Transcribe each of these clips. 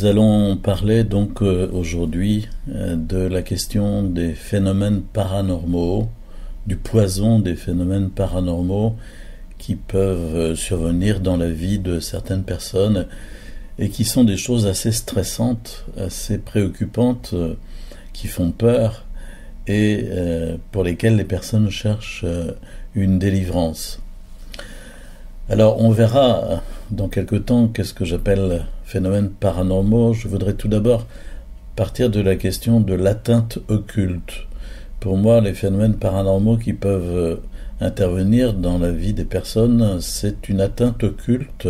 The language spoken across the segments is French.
Nous allons parler donc aujourd'hui de la question des phénomènes paranormaux, du poison des phénomènes paranormaux qui peuvent survenir dans la vie de certaines personnes et qui sont des choses assez stressantes, assez préoccupantes, qui font peur et pour lesquelles les personnes cherchent une délivrance. Alors on verra dans quelque temps qu'est-ce que j'appelle phénomènes paranormaux. Je voudrais tout d'abord partir de la question de l'atteinte occulte. Pour moi, les phénomènes paranormaux qui peuvent intervenir dans la vie des personnes, c'est une atteinte occulte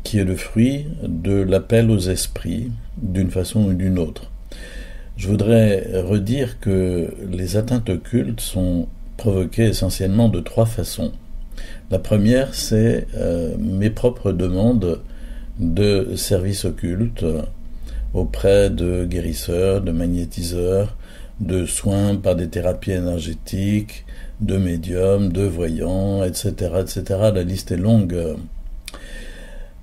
qui est le fruit de l'appel aux esprits, d'une façon ou d'une autre. Je voudrais redire que les atteintes occultes sont provoquées essentiellement de trois façons. La première, c'est mes propres demandes de services occultes auprès de guérisseurs, de magnétiseurs, de soins par des thérapies énergétiques, de médiums, de voyants, etc., etc. La liste est longue.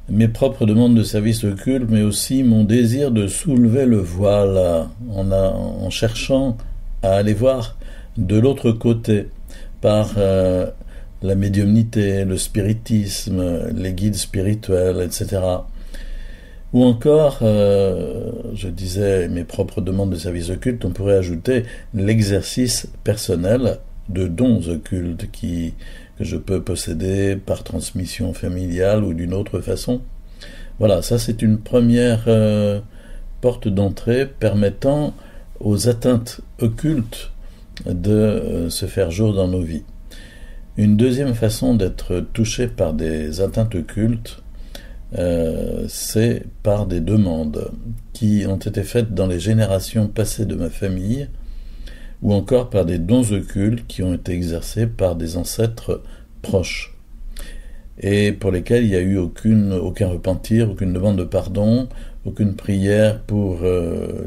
Mes propres demandes de services occultes, mais aussi mon désir de soulever le voile en cherchant à aller voir de l'autre côté par la médiumnité, le spiritisme, les guides spirituels, etc. Ou encore, je disais mes propres demandes de services occultes, on pourrait ajouter l'exercice personnel de dons occultes que je peux posséder par transmission familiale ou d'une autre façon. Voilà, ça c'est une première porte d'entrée permettant aux atteintes occultes de se faire jour dans nos vies. Une deuxième façon d'être touché par des atteintes occultes, c'est par des demandes qui ont été faites dans les générations passées de ma famille, ou encore par des dons occultes qui ont été exercés par des ancêtres proches, et pour lesquels il n'y a eu aucun repentir, aucune demande de pardon, aucune prière pour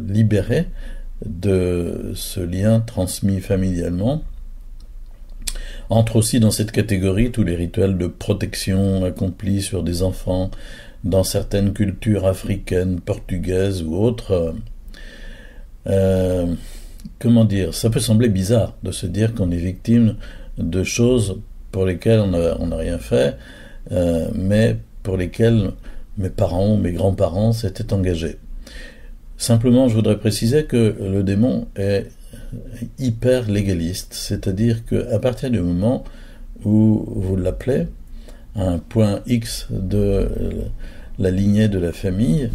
libérer de ce lien transmis familialement. Entrent aussi dans cette catégorie tous les rituels de protection accomplis sur des enfants dans certaines cultures africaines, portugaises ou autres. Comment dire, ça peut sembler bizarre de se dire qu'on est victime de choses pour lesquelles on n'a rien fait, mais pour lesquelles mes parents, mes grands-parents s'étaient engagés. Simplement, je voudrais préciser que le démon est hyper légaliste, c'est-à-dire qu'à partir du moment où vous l'appelez à un point X de la lignée de la famille,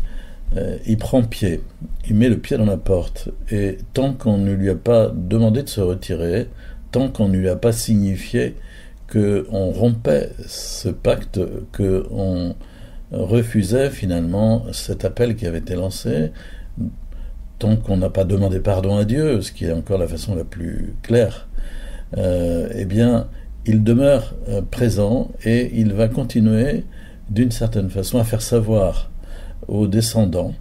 il prend pied, il met le pied dans la porte, et tant qu'on ne lui a pas demandé de se retirer, tant qu'on ne lui a pas signifié qu'on rompait ce pacte, qu'on refusait finalement cet appel qui avait été lancé, tant qu'on n'a pas demandé pardon à Dieu, ce qui est encore la façon la plus claire, eh bien, il demeure présent et il va continuer d'une certaine façon à faire savoir aux descendants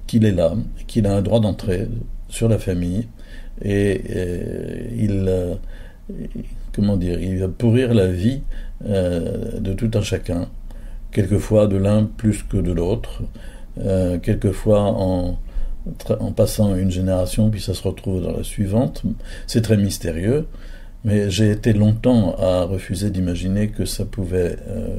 qu'il est là, qu'il a un droit d'entrée sur la famille et il va pourrir la vie de tout un chacun, quelquefois de l'un plus que de l'autre, quelquefois en passant une génération, puis ça se retrouve dans la suivante. C'est très mystérieux, mais j'ai été longtemps à refuser d'imaginer que ça pouvait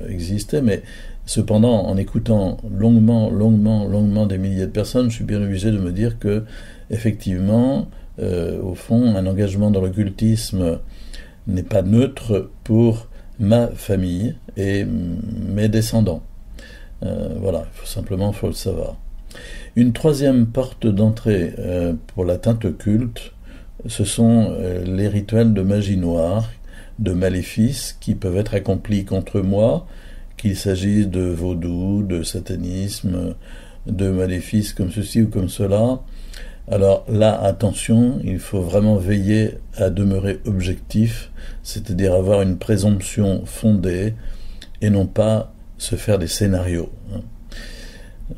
exister, mais cependant, en écoutant longuement des milliers de personnes, je suis bien obligé de me dire que, effectivement, au fond, un engagement dans l'occultisme n'est pas neutre pour ma famille et mes descendants. Voilà, faut le savoir. Une troisième porte d'entrée pour l'atteinte occulte, ce sont les rituels de magie noire, de maléfices qui peuvent être accomplis contre moi, qu'il s'agisse de vaudou, de satanisme, de maléfices comme ceci ou comme cela. Alors là, attention, il faut vraiment veiller à demeurer objectif, c'est-à-dire avoir une présomption fondée et non pas se faire des scénarios,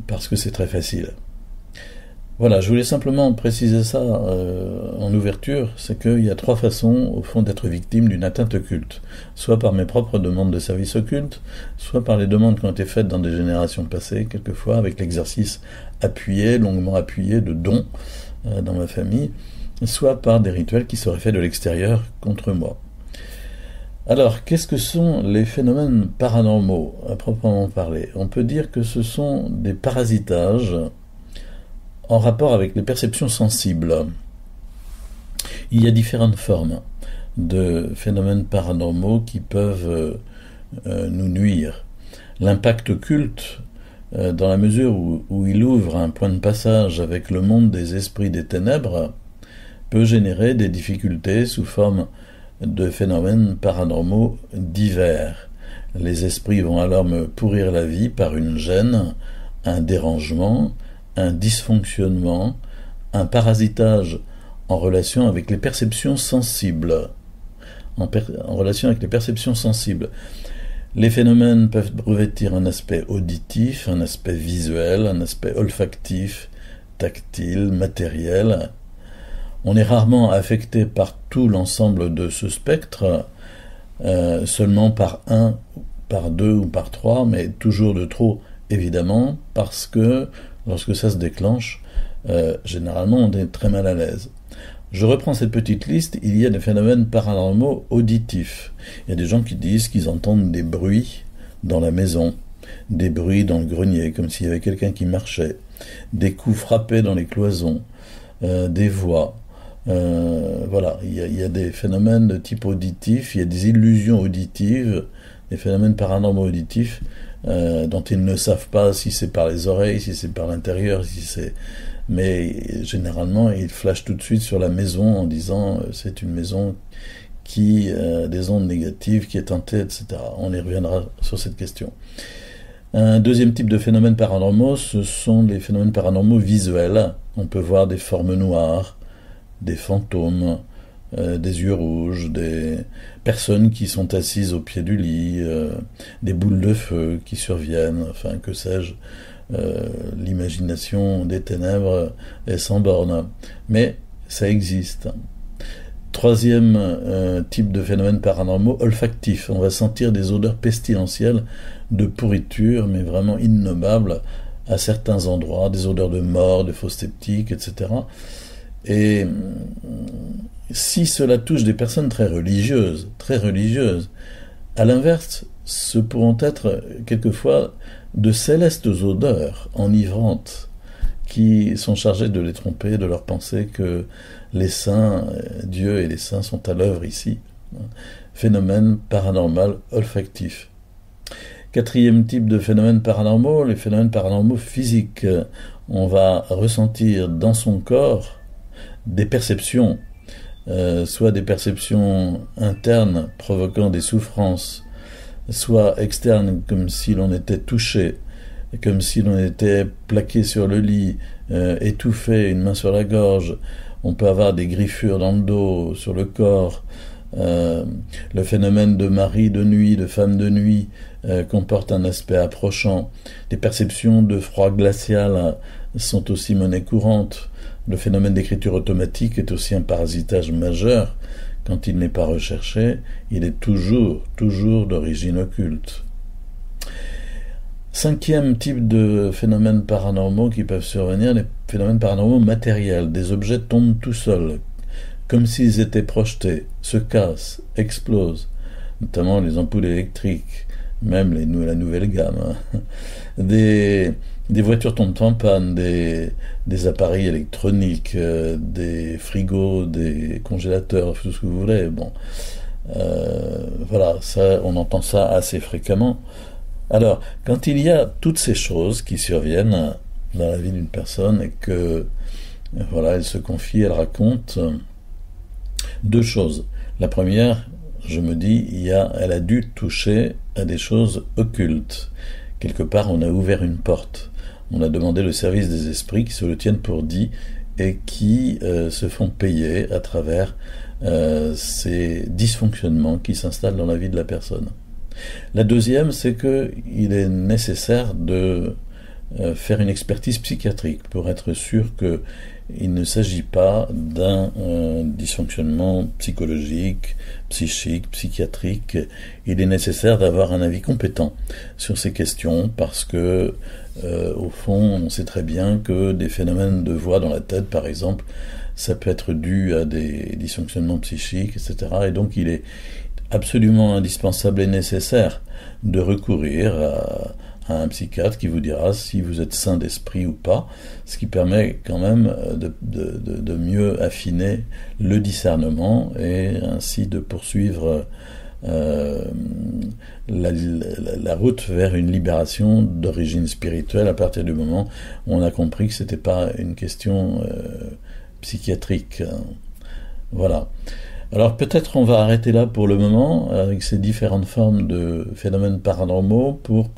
parce que c'est très facile. Voilà, je voulais simplement préciser ça en ouverture, c'est qu'il y a trois façons, au fond, d'être victime d'une atteinte occulte. Soit par mes propres demandes de services occultes, soit par les demandes qui ont été faites dans des générations passées, quelquefois avec l'exercice appuyé, longuement appuyé de dons dans ma famille, soit par des rituels qui seraient faits de l'extérieur contre moi. Alors, qu'est-ce que sont les phénomènes paranormaux, à proprement parler? On peut dire que ce sont des parasitages en rapport avec les perceptions sensibles. Il y a différentes formes de phénomènes paranormaux qui peuvent nous nuire. L'impact occulte, dans la mesure où il ouvre un point de passage avec le monde des esprits des ténèbres, peut générer des difficultés sous forme de phénomènes paranormaux divers. Les esprits vont alors me pourrir la vie par une gêne, un dérangement, un dysfonctionnement, un parasitage en relation avec les perceptions sensibles. En relation avec les perceptions sensibles. Les phénomènes peuvent revêtir un aspect auditif, un aspect visuel, un aspect olfactif, tactile, matériel. On est rarement affecté par tout l'ensemble de ce spectre, seulement par un, par deux ou par trois, mais toujours de trop, évidemment, parce que lorsque ça se déclenche, généralement on est très mal à l'aise. Je reprends cette petite liste, il y a des phénomènes paranormaux auditifs. Il y a des gens qui disent qu'ils entendent des bruits dans la maison, des bruits dans le grenier, comme s'il y avait quelqu'un qui marchait, des coups frappés dans les cloisons, des voix. Voilà, il y a des phénomènes de type auditif, il y a des illusions auditives, des phénomènes paranormaux auditifs dont ils ne savent pas si c'est par les oreilles, si c'est par l'intérieur, si c'est... Mais généralement, ils flashent tout de suite sur la maison en disant c'est une maison qui a des ondes négatives, qui est tentée, etc. On y reviendra sur cette question. Un deuxième type de phénomènes paranormaux, ce sont les phénomènes paranormaux visuels. On peut voir des formes noires, des fantômes, des yeux rouges, des personnes qui sont assises au pied du lit, des boules de feu qui surviennent, enfin que sais-je. L'imagination des ténèbres est sans borne. Mais ça existe. Troisième type de phénomène paranormaux, olfactif. On va sentir des odeurs pestilentielles de pourriture, mais vraiment innommables à certains endroits, des odeurs de mort, de fosses septiques, etc. Et si cela touche des personnes très religieuses, à l'inverse, ce pourront être quelquefois de célestes odeurs enivrantes qui sont chargées de les tromper, de leur penser que les saints, Dieu et les saints sont à l'œuvre ici. Phénomène paranormal olfactif. Quatrième type de phénomène paranormaux, les phénomènes paranormaux physiques. On va ressentir dans son corps des perceptions, soit des perceptions internes provoquant des souffrances, soit externes comme si l'on était touché, comme si l'on était plaqué sur le lit, étouffé, une main sur la gorge. On peut avoir des griffures dans le dos, sur le corps. Le phénomène de mari de nuit, de femme de nuit, comporte un aspect approchant. Les perceptions de froid glacial sont aussi monnaie courante. Le phénomène d'écriture automatique est aussi un parasitage majeur. Quand il n'est pas recherché, il est toujours d'origine occulte. Cinquième type de phénomènes paranormaux qui peuvent survenir, les phénomènes paranormaux matériels. Des objets tombent tout seuls, comme s'ils étaient projetés, se cassent, explosent, notamment les ampoules électriques, même la nouvelle gamme. Des voitures tombent en panne, des appareils électroniques, des frigos, des congélateurs, tout ce que vous voulez. Bon, voilà, ça, on entend ça assez fréquemment. Alors, quand il y a toutes ces choses qui surviennent dans la vie d'une personne et que, voilà, elle se confie, elle raconte deux choses. La première, je me dis, elle a dû toucher à des choses occultes. Quelque part, on a ouvert une porte. On a demandé le service des esprits qui se le tiennent pour dit et qui se font payer à travers ces dysfonctionnements qui s'installent dans la vie de la personne. La deuxième, c'est qu'il est nécessaire de faire une expertise psychiatrique pour être sûr qu'il ne s'agit pas d'un dysfonctionnement psychologique, psychique, psychiatrique. Il est nécessaire d'avoir un avis compétent sur ces questions parce que, au fond, on sait très bien que des phénomènes de voix dans la tête, par exemple, ça peut être dû à des dysfonctionnements psychiques, etc. Et donc il est absolument indispensable et nécessaire de recourir à un psychiatre qui vous dira si vous êtes sain d'esprit ou pas, ce qui permet quand même de mieux affiner le discernement et ainsi de poursuivre la route vers une libération d'origine spirituelle à partir du moment où on a compris que c'était pas une question psychiatrique. Voilà. Alors peut-être on va arrêter là pour le moment avec ces différentes formes de phénomènes paranormaux pour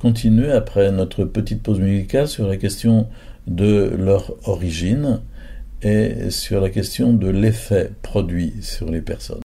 continuer après notre petite pause musicale sur la question de leur origine et sur la question de l'effet produit sur les personnes.